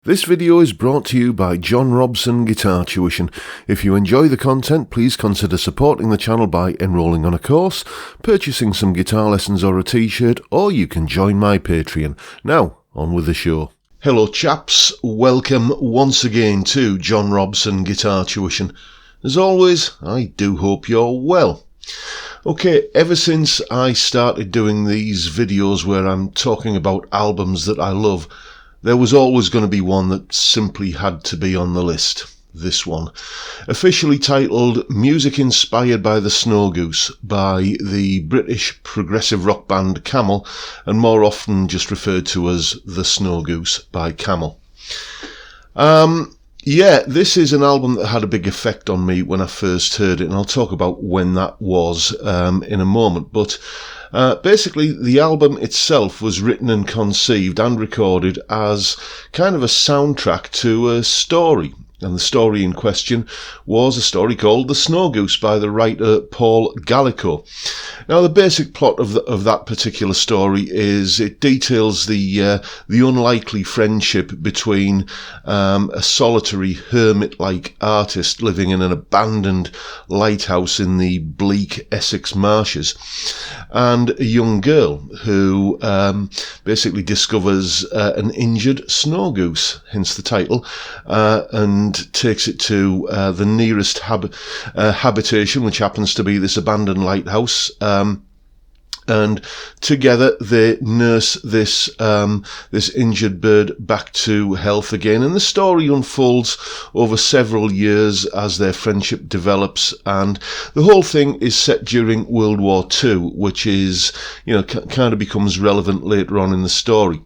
This video is brought to you by John Robson Guitar Tuition. If you enjoy the content, please consider supporting the channel by enrolling on a course, purchasing some guitar lessons or a t-shirt, or you can join my Patreon. Now, on with the show. Hello chaps, welcome once again to John Robson Guitar Tuition. As always, I do hope you're well. Okay, ever since I started doing these videos where I'm talking about albums that I love, there was always going to be one that simply had to be on the list. This one. Officially titled Music Inspired by the Snow Goose by the British progressive rock band Camel, and more often just referred to as The Snow Goose by Camel. Yeah, this is an album that had a big effect on me when I first heard it, and I'll talk about when that was in a moment. But basically, the album itself was written and conceived and recorded as kind of a soundtrack to a story. And the story in question was a story called The Snow Goose by the writer Paul Gallico. Now, the basic plot of that particular story is it details the unlikely friendship between a solitary hermit-like artist living in an abandoned lighthouse in the bleak Essex marshes and a young girl who basically discovers an injured snow goose, hence the title, and takes it to the nearest habitation, which happens to be this abandoned lighthouse, and together they nurse this injured bird back to health again. And the story unfolds over several years as their friendship develops, and the whole thing is set during World War II, which is, you know, kind of becomes relevant later on in the story.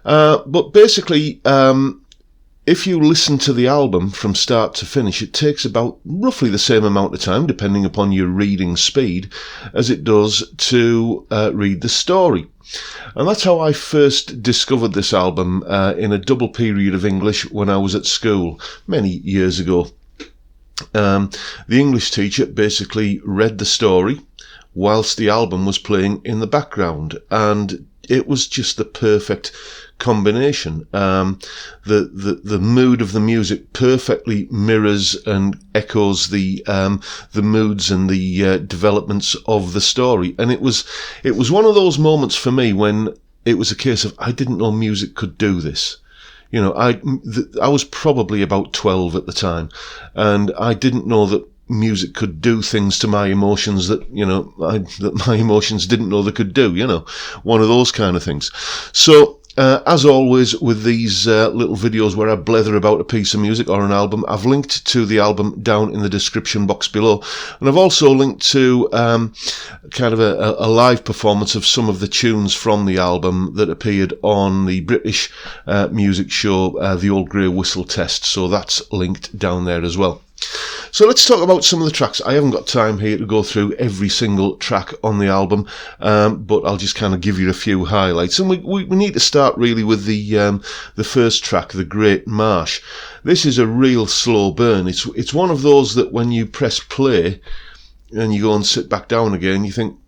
But basically, if you listen to the album from start to finish, it takes about roughly the same amount of time, depending upon your reading speed, as it does to read the story. And that's how I first discovered this album in a double period of English when I was at school many years ago. The English teacher basically read the story whilst the album was playing in the background, and it was just the perfect combination. The mood of the music perfectly mirrors and echoes the moods and the developments of the story. And it was one of those moments for me when it was a case of I didn't know music could do this. You know, I was probably about 12 at the time, and I didn't know that music could do things to my emotions that, you know, that my emotions didn't know they could do, you know, one of those kind of things. So, as always with these little videos where I blether about a piece of music or an album, I've linked to the album down in the description box below, and I've also linked to kind of a live performance of some of the tunes from the album that appeared on the British music show, The Old Grey Whistle Test, so that's linked down there as well. So let's talk about some of the tracks. I haven't got time here to go through every single track on the album, but I'll just kind of give you a few highlights. And we need to start really with the first track, The Great Marsh. This is a real slow burn. It's one of those that when you press play and you go and sit back down again, you think,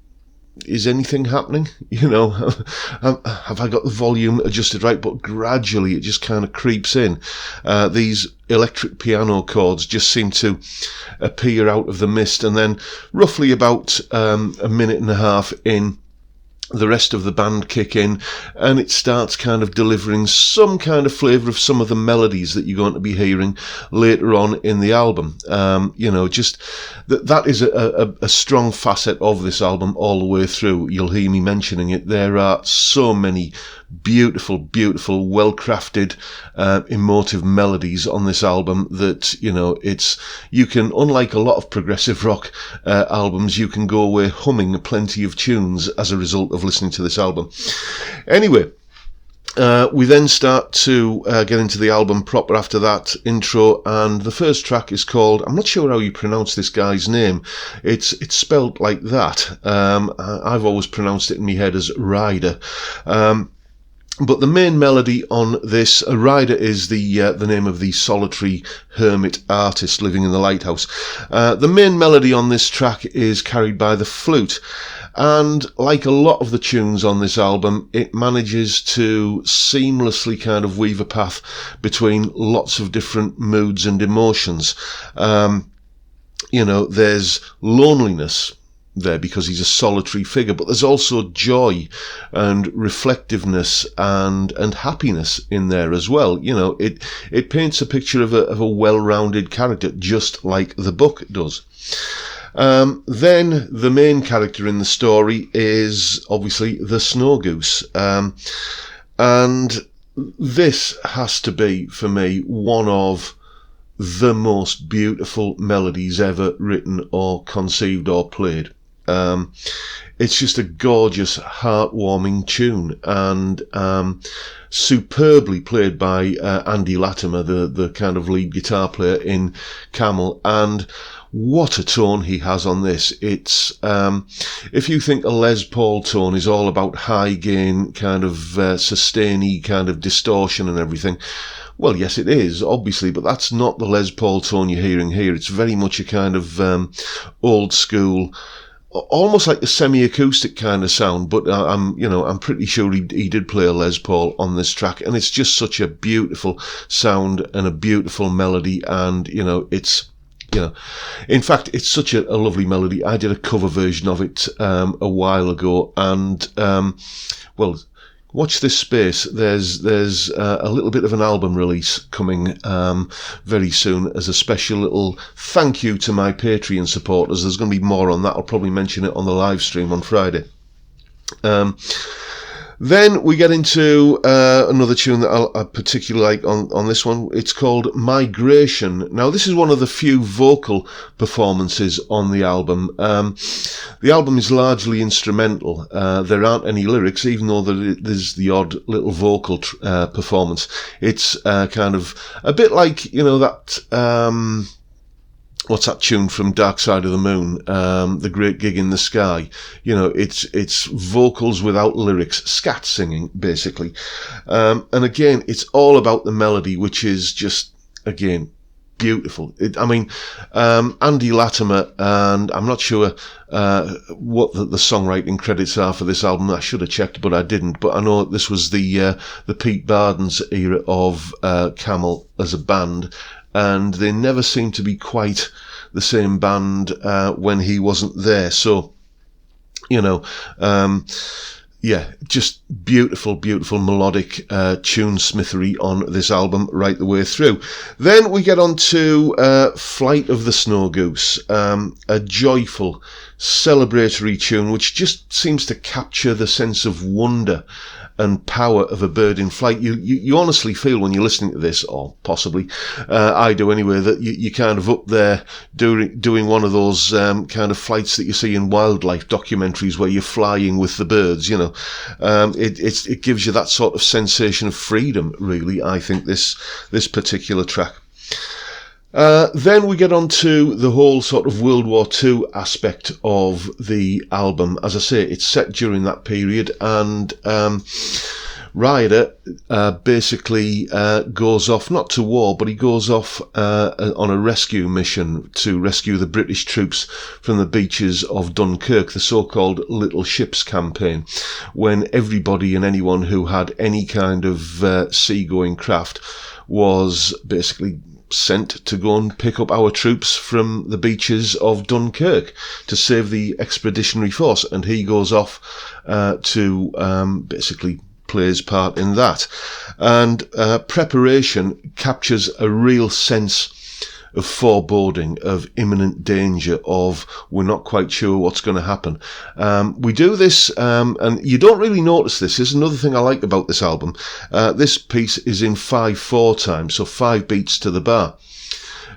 is anything happening? You know, have I got the volume adjusted right? But gradually it just kind of creeps in. These electric piano chords just seem to appear out of the mist, and then roughly about a minute and a half in, the rest of the band kick in, and it starts kind of delivering some kind of flavour of some of the melodies that you're going to be hearing later on in the album. You know, just that is a strong facet of this album all the way through. You'll hear me mentioning it. There are so many beautiful, well-crafted, emotive melodies on this album that, you know, you can, unlike a lot of progressive rock albums, you can go away humming plenty of tunes as a result of listening to this album. Anyway, we then start to get into the album proper after that intro, and the first track is called, I'm not sure how you pronounce this guy's name, it's spelled like that. I've always pronounced it in my head as Ryder. But the main melody on this, Rider is the name of the solitary hermit artist living in the lighthouse. The main melody on this track is carried by the flute. And like a lot of the tunes on this album, it manages to seamlessly kind of weave a path between lots of different moods and emotions. There's loneliness there because he's a solitary figure, but there's also joy and reflectiveness and happiness in there as well. It paints a picture of a well-rounded character, just like the book does. Then the main character in the story is obviously the Snow Goose, and this has to be, for me, one of the most beautiful melodies ever written or conceived or played. It's just a gorgeous, heartwarming tune, and superbly played by Andy Latimer, the kind of lead guitar player in Camel. And what a tone he has on this. It's if you think a Les Paul tone is all about high gain, kind of sustainy kind of distortion and everything, well, yes, it is, obviously, but that's not the Les Paul tone you're hearing here. It's very much a kind of old school, almost like a semi-acoustic kind of sound, but I'm pretty sure he did play a Les Paul on this track, and it's just such a beautiful sound and a beautiful melody, and in fact, it's such a lovely melody. I did a cover version of it a while ago, and watch this space. There's a little bit of an album release coming very soon as a special little thank you to my Patreon supporters. There's going to be more on that. I'll probably mention it on the live stream on Friday. Then we get into another tune that I particularly like on this one. It's called Migration. Now, this is one of the few vocal performances on the album. The album is largely instrumental. There aren't any lyrics, even though there's the odd little vocal performance. It's kind of a bit like, that... what's that tune from Dark Side of the Moon? The Great Gig in the Sky. It's vocals without lyrics, scat singing, basically. And again, it's all about the melody, which is just, again, beautiful. Andy Latimer, and I'm not sure what the songwriting credits are for this album. I should have checked, but I didn't. But I know this was the Pete Bardens era of Camel as a band, and they never seemed to be quite the same band when he wasn't there. So, just beautiful melodic tunesmithery on this album right the way through. Then we get on to Flight of the Snow Goose, a joyful, celebratory tune which just seems to capture the sense of wonder and power of a bird in flight. You honestly feel when you're listening to this, or possibly I do anyway, that you're kind of up there doing one of those kind of flights that you see in wildlife documentaries where you're flying with the birds. It gives you that sort of sensation of freedom, really, I think, this particular track. Then we get on to the whole sort of World War II aspect of the album. As I say, it's set during that period, and Ryder basically goes off, not to war, but he goes off on a rescue mission to rescue the British troops from the beaches of Dunkirk, the so-called Little Ships campaign, when everybody and anyone who had any kind of seagoing craft was basically sent to go and pick up our troops from the beaches of Dunkirk to save the expeditionary force, and he goes off to basically play his part in that. And preparation captures a real sense of foreboding, of imminent danger, of we're not quite sure what's going to happen. We do this, and you don't really notice this. Here's another thing I like about this album. This piece is in 5/4 time, so 5 beats to the bar.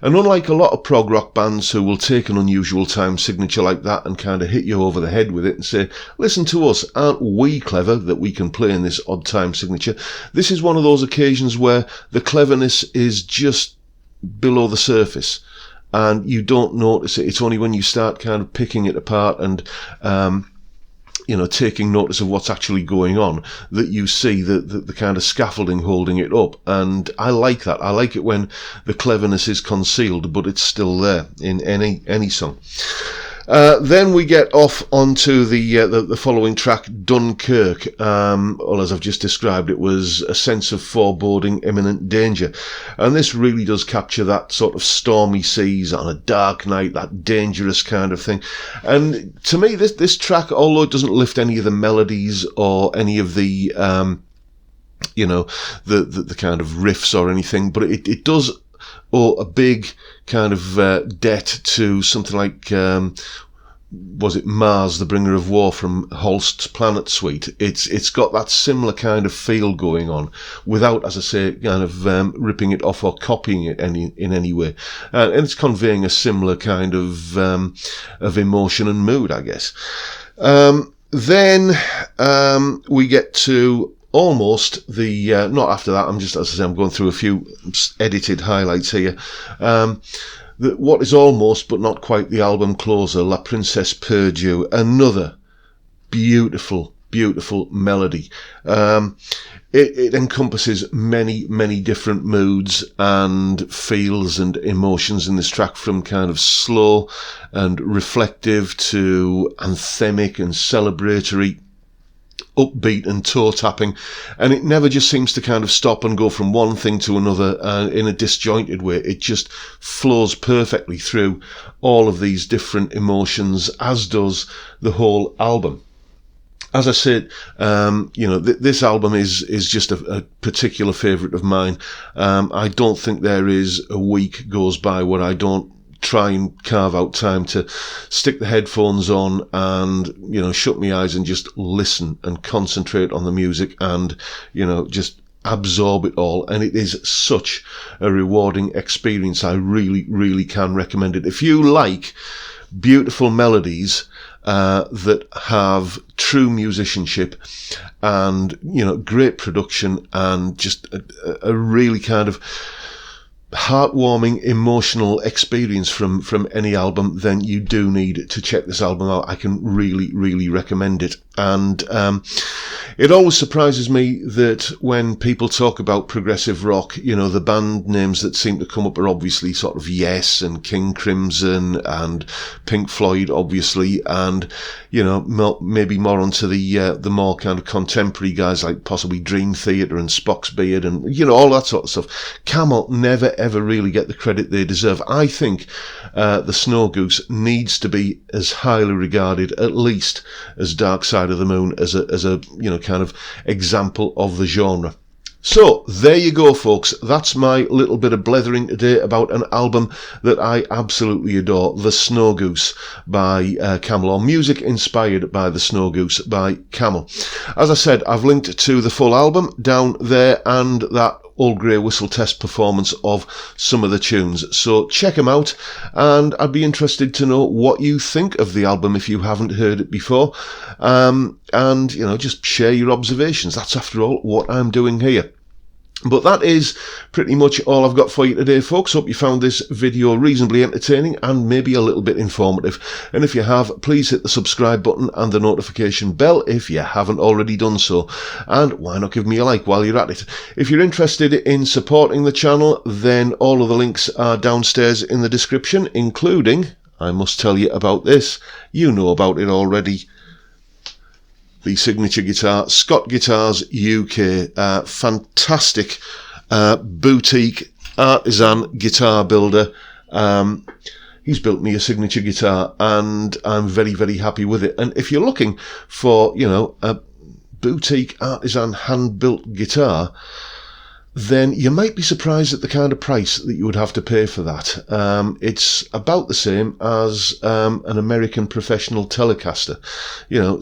And unlike a lot of prog rock bands who will take an unusual time signature like that and kind of hit you over the head with it and say, listen to us, aren't we clever that we can play in this odd time signature? This is one of those occasions where the cleverness is just below the surface and you don't notice it. It's only when you start kind of picking it apart and taking notice of what's actually going on, that you see the kind of scaffolding holding it up. And I like that. I like it when the cleverness is concealed, but it's still there in any song. Then we get off onto the following track, Dunkirk. Well, as I've just described, it was a sense of foreboding, imminent danger. And this really does capture that sort of stormy seas on a dark night, that dangerous kind of thing. And to me, this track, although it doesn't lift any of the melodies or any of the, the kind of riffs or anything, but it does owe a big kind of debt to something like, was it Mars, the Bringer of War from Holst's Planet Suite? It's got that similar kind of feel going on, without, as I say, kind of ripping it off or copying it in any way, and it's conveying a similar kind of emotion and mood, I guess. Then we get to almost the not after that. I'm just, as I say, I'm going through a few edited highlights here. What is almost but not quite the album closer, La Princesse Perdue, another beautiful melody. It encompasses many different moods and feels and emotions in this track, from kind of slow and reflective to anthemic and celebratory, upbeat and toe-tapping, and it never just seems to kind of stop and go from one thing to another in a disjointed way. It just flows perfectly through all of these different emotions, as does the whole album. As I said, this album is just a particular favourite of mine. I don't think there is a week goes by where I don't try and carve out time to stick the headphones on and, shut my eyes and just listen and concentrate on the music and, just absorb it all. And it is such a rewarding experience. I really can recommend it. If you like beautiful melodies that have true musicianship and, great production and just a really kind of heartwarming, emotional experience from any album, then you do need to check this album out. I can really recommend it. And it always surprises me that when people talk about progressive rock, the band names that seem to come up are obviously sort of Yes and King Crimson and Pink Floyd, obviously, and maybe more onto the more kind of contemporary guys like possibly Dream Theater and Spock's Beard and all that sort of stuff. Camel never ever really get the credit they deserve. I think the Snow Goose needs to be as highly regarded, at least as Dark Side of the Moon, as a kind of example of the genre. So there you go, folks. That's my little bit of blethering today about an album that I absolutely adore, The Snow Goose by Camel, or music inspired by The Snow Goose by Camel. As I said, I've linked to the full album down there and that Old Grey Whistle Test performance of some of the tunes. So check them out, and I'd be interested to know what you think of the album if you haven't heard it before. And, just share your observations. That's, after all, what I'm doing here. But that is pretty much all I've got for you today, folks. Hope you found this video reasonably entertaining and maybe a little bit informative. And if you have, please hit the subscribe button and the notification bell if you haven't already done so. And why not give me a like while you're at it? If you're interested in supporting the channel, then all of the links are downstairs in the description, including, I must tell you about this, you know about it already, the signature guitar, Scott Guitars UK, fantastic boutique artisan guitar builder. He's built me a signature guitar and I'm very happy with it. And if you're looking for, a boutique artisan hand-built guitar, then you might be surprised at the kind of price that you would have to pay for that. It's about the same as an American professional Telecaster,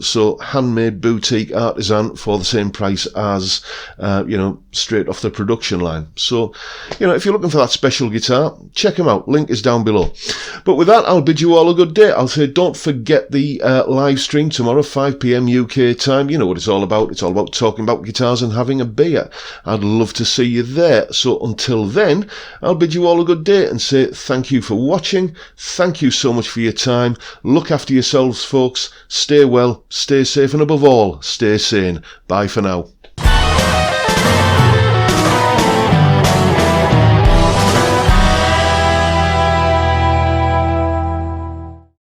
so handmade boutique artisan for the same price as, straight off the production line. So, if you're looking for that special guitar, check them out. Link is down below. But with that, I'll bid you all a good day. I'll say don't forget the live stream tomorrow, 5 PM UK time. You know what it's all about. It's all about talking about guitars and having a beer. I'd love to see see you there. So until then, I'll bid you all a good day and say thank you for watching. Thank you so much for your time. Look after yourselves, folks. Stay well, stay safe, and above all, stay sane. Bye for now.